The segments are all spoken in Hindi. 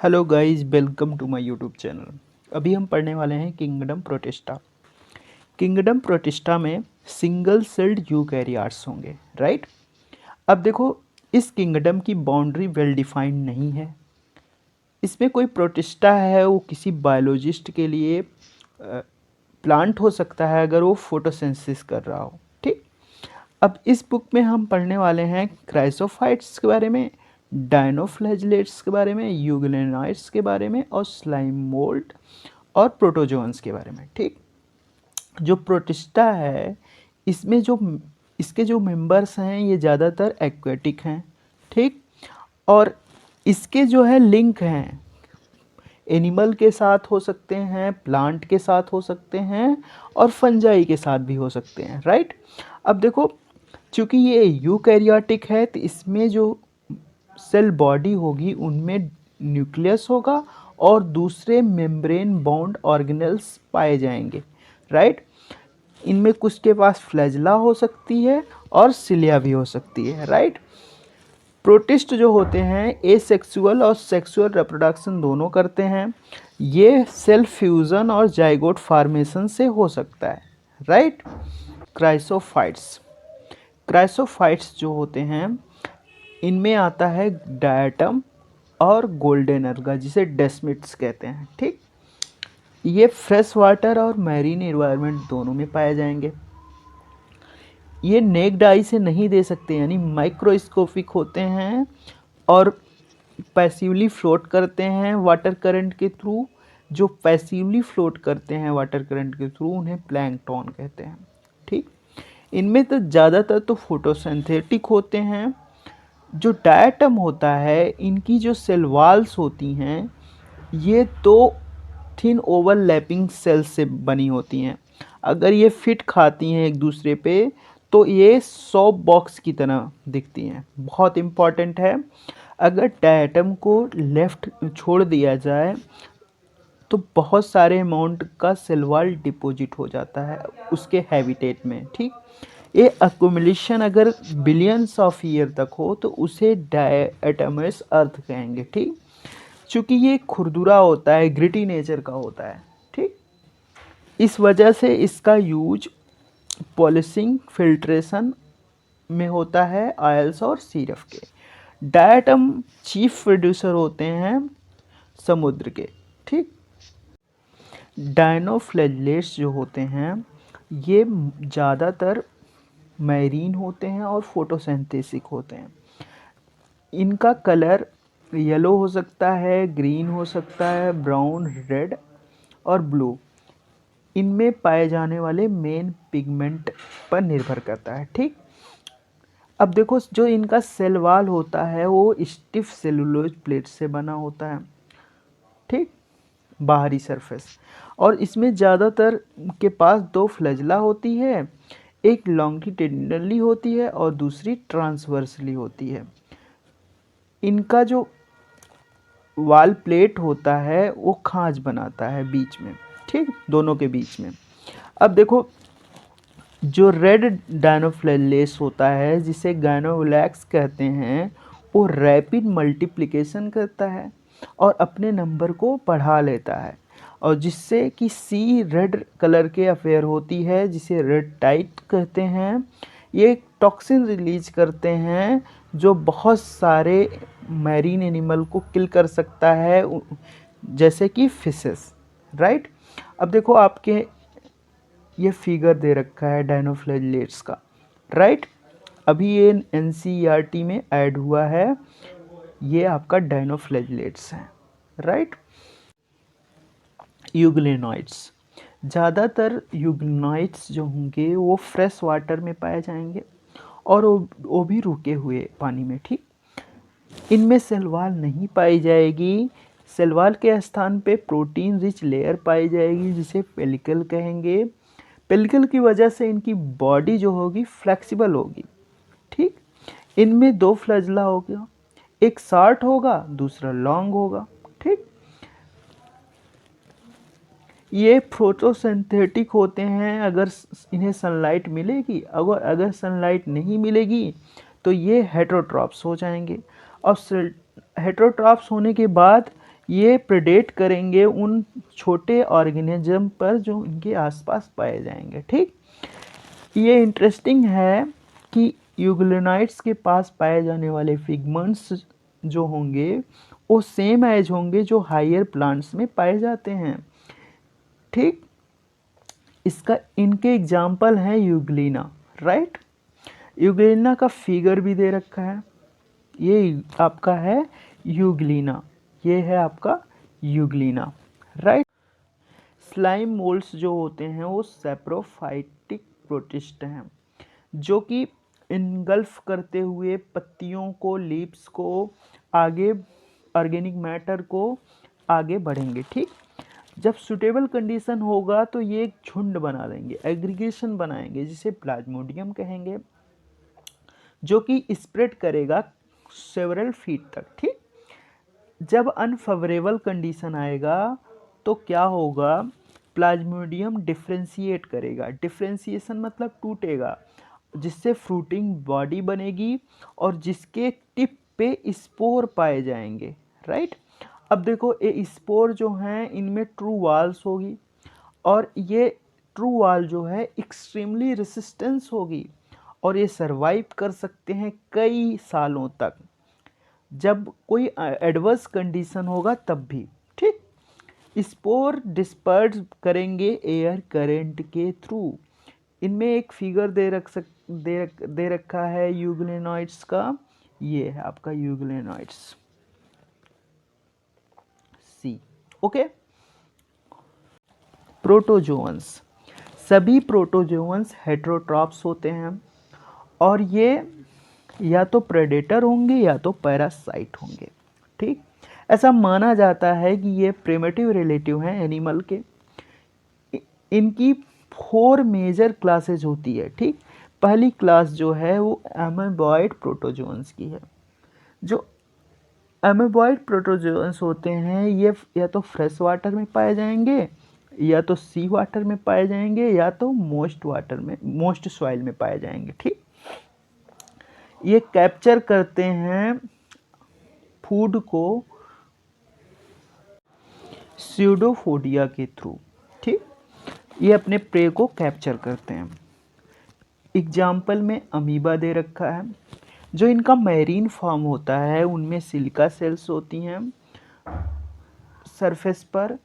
Hello guys, welcome to my YouTube channel. अभी हम पढ़ने वाले हैं किंगडम प्रोटिस्टा। किंगडम प्रोटिस्टा में सिंगल सेल्ड यूकैरियोट्स होंगे, राइट। अब देखो, इस किंगडम की बाउंड्री वेल डिफाइंड नहीं है। इसमें कोई प्रोटिस्टा है वो किसी बायोलॉजिस्ट के लिए प्लांट हो सकता है अगर वो फोटोसिंथेसिस कर रहा हो, ठीक। अब इस बुक में हम पढ़ने वाले हैं क्राइसोफाइट्स के बारे में, डायनोफ्लैजिलेट्स के बारे में, यूग्लेनॉइड्स के बारे में और स्लाइम मोल्ड और प्रोटोजोन्स के बारे में, ठीक। जो प्रोटिस्टा है इसमें जो इसके जो मेंबर्स हैं ये ज़्यादातर एक्वेटिक हैं, ठीक। और इसके जो है लिंक हैं एनिमल के साथ हो सकते हैं, प्लांट के साथ हो सकते हैं और फंजाई के साथ भी हो सकते हैं, राइट। अब देखो, चूँकि ये यूकैरियोटिक है तो इसमें जो सेल बॉडी होगी उनमें न्यूक्लियस होगा और दूसरे मेम्ब्रेन बाउंड ऑर्गेनेल्स पाए जाएंगे, राइट। इनमें कुछ के पास फ्लैजिला हो सकती है और सिलिया भी हो सकती है, राइट। प्रोटिस्ट जो होते हैं एसेक्सुअल और सेक्सुअल रिप्रोडक्शन दोनों करते हैं। ये सेल फ्यूज़न और जाइगोट फॉर्मेशन से हो सकता है, राइट। क्राइसोफाइट्स क्राइसोफाइट्स जो होते हैं इनमें आता है डायटम और गोल्डन अर्गा जिसे डेस्मिट्स कहते हैं, ठीक। ये फ्रेश वाटर और मैरीन एनवायरनमेंट दोनों में पाए जाएंगे। ये नेक्ड आई से नहीं दे सकते, यानी माइक्रोस्कोपिक होते हैं और पैसिवली फ्लोट करते हैं वाटर करंट के थ्रू। जो पैसिवली फ्लोट करते हैं वाटर करंट के थ्रू उन्हें प्लैंकटन कहते हैं, ठीक। इनमें तो ज़्यादातर तो फोटोसिंथेटिक होते हैं। जो डायटम होता है इनकी जो सेल वॉल्स होती हैं ये तो थिन ओवरलैपिंग सेल्स से बनी होती हैं। अगर ये फिट खाती हैं एक दूसरे पे तो ये सॉप बॉक्स की तरह दिखती हैं। बहुत इम्पॉर्टेंट है, अगर डायटम को लेफ्ट छोड़ दिया जाए तो बहुत सारे अमाउंट का सेल वॉल डिपॉजिट हो जाता है उसके हैबिटेट में, ठीक। ये अक्यूमुलेशन अगर बिलियंस ऑफ ईयर तक हो तो उसे डायटमस अर्थ कहेंगे, ठीक। चूँकि ये खुरदुरा होता है, ग्रिटी नेचर का होता है, ठीक। इस वजह से इसका यूज पॉलिशिंग फिल्ट्रेशन में होता है ऑयल्स और सिरप के। डायटम चीफ प्रोड्यूसर होते हैं समुद्र के, ठीक। डायनोफ्लैजिलेट्स जो होते हैं ये ज़्यादातर मैरीन होते हैं और फोटोसिंथेटिक होते हैं। इनका कलर येलो हो सकता है, ग्रीन हो सकता है, ब्राउन, रेड और ब्लू। इनमें पाए जाने वाले मेन पिगमेंट पर निर्भर करता है, ठीक। अब देखो, जो इनका सेल वॉल होता है वो स्टिफ सेलुलोज प्लेट से बना होता है, ठीक, बाहरी सरफेस। और इसमें ज़्यादातर के पास दो फ्लैजिला होती है, एक लॉन्गिट्यूडिनली होती है और दूसरी ट्रांसवर्सली होती है। इनका जो वाल प्लेट होता है वो खांच बनाता है बीच में, ठीक, दोनों के बीच में। अब देखो, जो रेड डायनोफ्लैजिलेट्स होता है जिसे गायनोवैक्स कहते हैं वो रैपिड मल्टीप्लिकेशन करता है और अपने नंबर को बढ़ा लेता है और जिससे कि सी रेड कलर के अफेयर होती है जिसे रेड टाइट कहते हैं। ये टॉक्सिन रिलीज करते हैं जो बहुत सारे मैरीन एनिमल को किल कर सकता है, जैसे कि फिशेस, राइट। अब देखो, आपके ये फिगर दे रखा है डायनोफ्लैजिलेट्स का, राइट। अभी ये एनसीईआरटी में ऐड हुआ है, ये आपका डायनोफ्लैजिलेट्स है, राइट। यूग्लेनॉइड्स, ज़्यादातर यूग्लेनॉइड्स जो होंगे वो फ्रेश वाटर में पाए जाएंगे और वो भी रुके हुए पानी में, ठीक। इनमें सेल वॉल नहीं पाई जाएगी। सेल वॉल के स्थान पे प्रोटीन रिच लेयर पाई जाएगी जिसे पेलिकल कहेंगे। पेलिकल की वजह से इनकी बॉडी जो होगी फ्लेक्सिबल होगी, ठीक। इनमें दो फ्लैजिला होगा, एक शॉर्ट होगा दूसरा लॉन्ग होगा, ठीक। ये फोटोसिंथेटिक होते हैं। अगर इन्हें सनलाइट मिलेगी, अगर सनलाइट नहीं मिलेगी तो ये हेटेरोट्रॉप्स हो जाएंगे और हेटेरोट्रॉप्स होने के बाद ये प्रेडेट करेंगे उन छोटे ऑर्गेनिज्म पर जो इनके आसपास पाए जाएंगे। ठीक, ये इंटरेस्टिंग है कि यूग्लिनाइड्स के पास पाए जाने वाले फिगमेंट्स जो होंगे वो सेम एज होंगे जो हायर प्लांट्स में पाए जाते हैं। ठीक, इसका इनके एग्जाम्पल हैं यूग्लिना, राइट। यूग्लिना का फिगर भी दे रखा है, ये आपका है यूग्लिना, ये है आपका यूग्लिना, राइट। स्लाइम मोल्ड्स जो होते हैं वो सैप्रोफाइटिक प्रोटिस्ट हैं, जो कि इनगल्फ करते हुए पत्तियों को, लीव्स को आगे, ऑर्गेनिक मैटर को आगे बढ़ेंगे। ठीक, जब सुटेबल कंडीशन होगा तो ये एक झुंड बना देंगे, एग्रीगेशन बनाएंगे, जिसे प्लाज्मोडियम कहेंगे, जो कि स्प्रेड करेगा सेवरल फीट तक। ठीक, जब अनफेवरेबल कंडीशन आएगा तो क्या होगा, प्लाज्मोडियम डिफ्रेंशिएट करेगा, डिफ्रेंशिएशन मतलब टूटेगा, जिससे फ्रूटिंग बॉडी बनेगी और जिसके टिप पे स्पोर पाए जाएंगे, राइट। अब देखो ये स्पोर जो हैं इनमें ट्रू वॉल्स होगी और ये ट्रू वॉल जो है एक्सट्रीमली रेसिस्टेंस होगी और ये सरवाइव कर सकते हैं कई सालों तक, जब कोई एडवर्स कंडीशन होगा तब भी। ठीक, स्पोर डिस्पर्स करेंगे एयर करंट के थ्रू। इनमें एक फिगर दे रखा है यूग्लिनॉइड्स का, ये है आपका यूग्लिनॉइड्स सी। ओके, प्रोटोजोअन्स, सभी प्रोटोजोअन्स हेटेरोट्रॉप्स होते हैं और ये या तो प्रेडेटर होंगे या तो पैरासाइट होंगे। ठीक, ऐसा माना जाता है कि ये प्रिमिटिव रिलेटिव हैं एनिमल के। इनकी 4 मेजर क्लासेज होती है। ठीक, पहली क्लास जो है वो एमेबॉइड प्रोटोजोअन्स की है। जो एमेबॉइड प्रोटोजोअन्स होते हैं ये या तो फ्रेश वाटर में पाए जाएंगे, या तो सी वाटर में पाए जाएंगे, या तो मोस्ट सॉइल में पाए जाएंगे। ठीक, ये कैप्चर करते हैं फूड को स्यूडोफोडिया के थ्रू। ठीक, ये अपने प्रे को कैप्चर करते हैं। एग्जाम्पल में अमीबा दे रखा है, जो इनका मैरीन फॉर्म होता है, उनमें सिलिका सेल्स होती हैं सरफेस पर।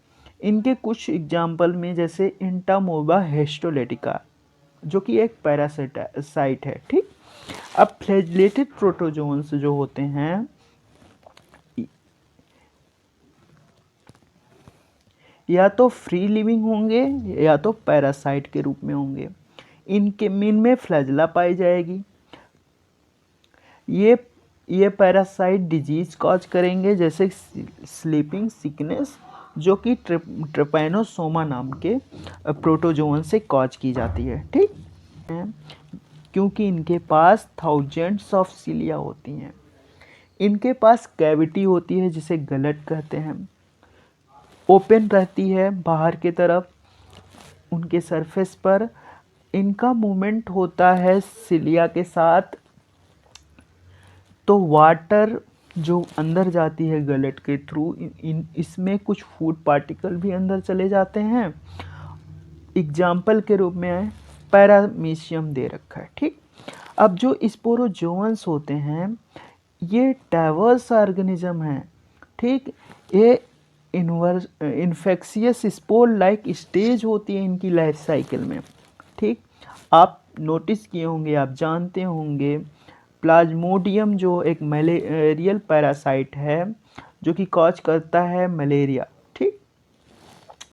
इनके कुछ एग्जाम्पल में जैसे इंटामोबा हेस्टोलेटिका, जो कि एक पैरासाइट है। ठीक, अब फ्लैजिलेटेड प्रोटोजोन्स जो होते हैं या तो फ्री लिविंग होंगे या तो पैरासाइट के रूप में होंगे। इनमें फ्लैजिला पाई जाएगी। ये पैरासाइट डिजीज कॉज करेंगे, जैसे स्लीपिंग सिकनेस, जो कि ट्रिपैनोसोमा नाम के प्रोटोजोन से कॉज की जाती है। ठीक, क्योंकि इनके पास थाउजेंड्स ऑफ सिलिया होती हैं। इनके पास कैविटी होती है जिसे गलट कहते हैं, ओपन रहती है बाहर की तरफ। उनके सरफेस पर इनका मूवमेंट होता है सिलिया के साथ, तो वाटर जो अंदर जाती है गलट के थ्रू, इसमें कुछ फूड पार्टिकल भी अंदर चले जाते हैं। एग्जाम्पल के रूप में पैरामीशियम दे रखा है। ठीक, अब जो स्पोरोजोअन्स होते हैं ये डाइवर्स ऑर्गेनिज्म हैं। ठीक, ये इन्फेक्शियस स्पोर लाइक स्टेज होती है इनकी लाइफ साइकिल में। ठीक, आप नोटिस किए होंगे, आप जानते होंगे, प्लाज्मोडियम जो एक मलेरियल पैरासाइट है जो कि कॉज करता है मलेरिया,